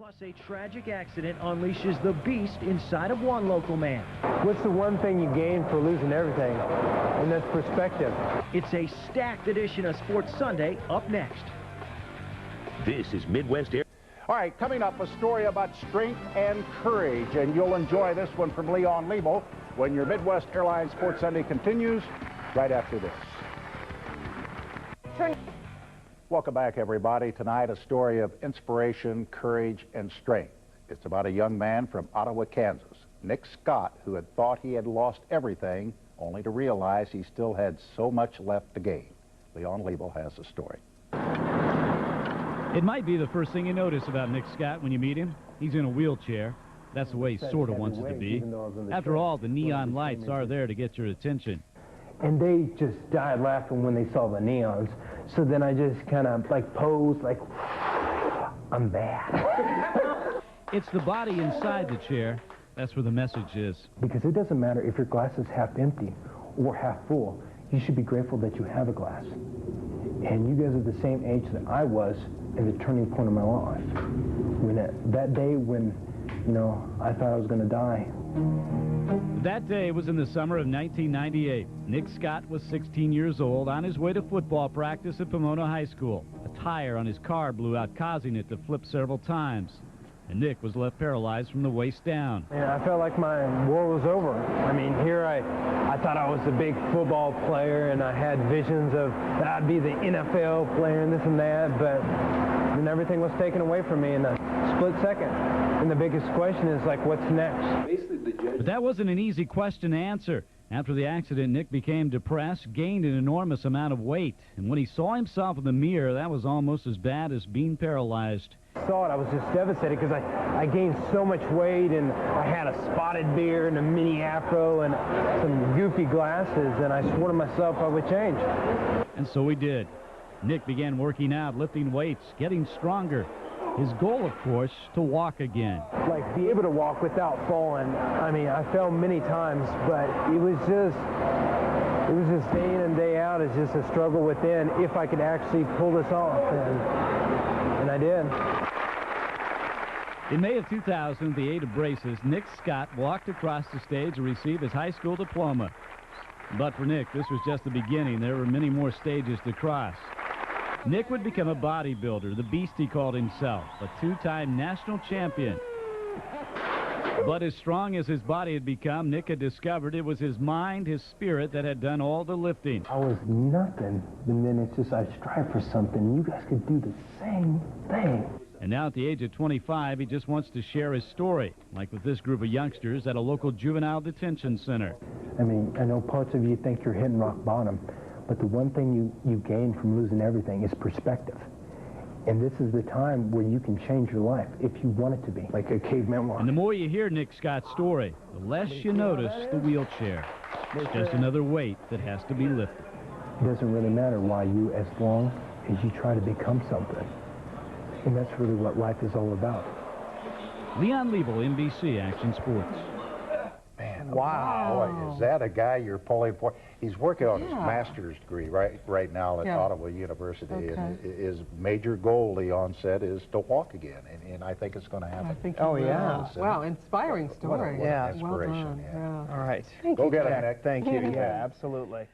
Plus, a tragic accident unleashes the beast inside of one local man. What's the one thing you gain for losing everything? And that's perspective. It's a stacked edition of Sports Sunday, up next. This is Midwest Air. All right, coming up, a story about strength and courage, and you'll enjoy this one from Leon Lebo when your Midwest Airlines Sports Sunday continues right after this. Welcome back, everybody. Tonight, a story of inspiration, courage, and strength. It's about a young man from Ottawa, Kansas, Nick Scott, who had thought he had lost everything, only to realize he still had so much left to gain. Leon Lebo has the story. It might be the first thing you notice about Nick Scott when you meet him. He's in a wheelchair. That's the way he sort of wants it to be. After all, the neon lights are there to get your attention. And they just died laughing when they saw the neons. So then I just kind of like posed like, I'm bad. It's the body inside the chair. That's where the message is. Because it doesn't matter if your glass is half empty or half full. You should be grateful that you have a glass. And you guys are the same age that I was at the turning point of my life. When that day when, you know, I thought I was going to die. That day was in the summer of 1998. Nick Scott was 16 years old on his way to football practice at Pomona High School. A tire on his car blew out, causing it to flip several times. And Nick was left paralyzed from the waist down. Yeah, I felt like my war was over. I mean, here I thought I was a big football player, and I had visions of that I'd be the NFL player and this and that, but then everything was taken away from me in a split second. And the biggest question is, like, what's next? But that wasn't an easy question to answer. After the accident, Nick became depressed, gained an enormous amount of weight. And when he saw himself in the mirror, that was almost as bad as being paralyzed. I saw it, I was just devastated because I gained so much weight, and I had a spotted beard and a mini afro and some goofy glasses, and I swore to myself I would change. And so he did. Nick began working out, lifting weights, getting stronger. His goal, of course, to walk again. Like, be able to walk without falling. I mean, I fell many times, but it was just day in and day out. It's just a struggle within if I could actually pull this off, and I did. In May of 2000, at the aid of braces, Nick Scott walked across the stage to receive his high school diploma. But for Nick, this was just the beginning. There were many more stages to cross. Nick would become a bodybuilder, the beast he called himself, a two-time national champion. But as strong as his body had become, Nick had discovered it was his mind, his spirit, that had done all the lifting. I was nothing, and then it's just I strive for something. You guys could do the same thing. And now at the age of 25, he just wants to share his story, like with this group of youngsters at a local juvenile detention center. I mean, I know parts of you think you're hitting rock bottom, but the one thing you gain from losing everything is perspective. And this is the time where you can change your life if you want it to be, like a caveman walk. And the more you hear Nick Scott's story, the less you notice the wheelchair. It's just another weight that has to be lifted. It doesn't really matter why you, as long as you try to become something. And that's really what life is all about. Leon Lebo, NBC Action Sports. Man, wow. Boy, is that a guy you're pulling for? He's working on his master's degree right now at Ottawa University. Okay. And his major goal, Leon said, is to walk again. And I think it's going to happen. I think yeah. Wow, inspiring story. What an inspiration. Well done. Yeah. All right. Thank Go you, get Jack. it, Nick. Thank you. Yeah. Yeah, absolutely.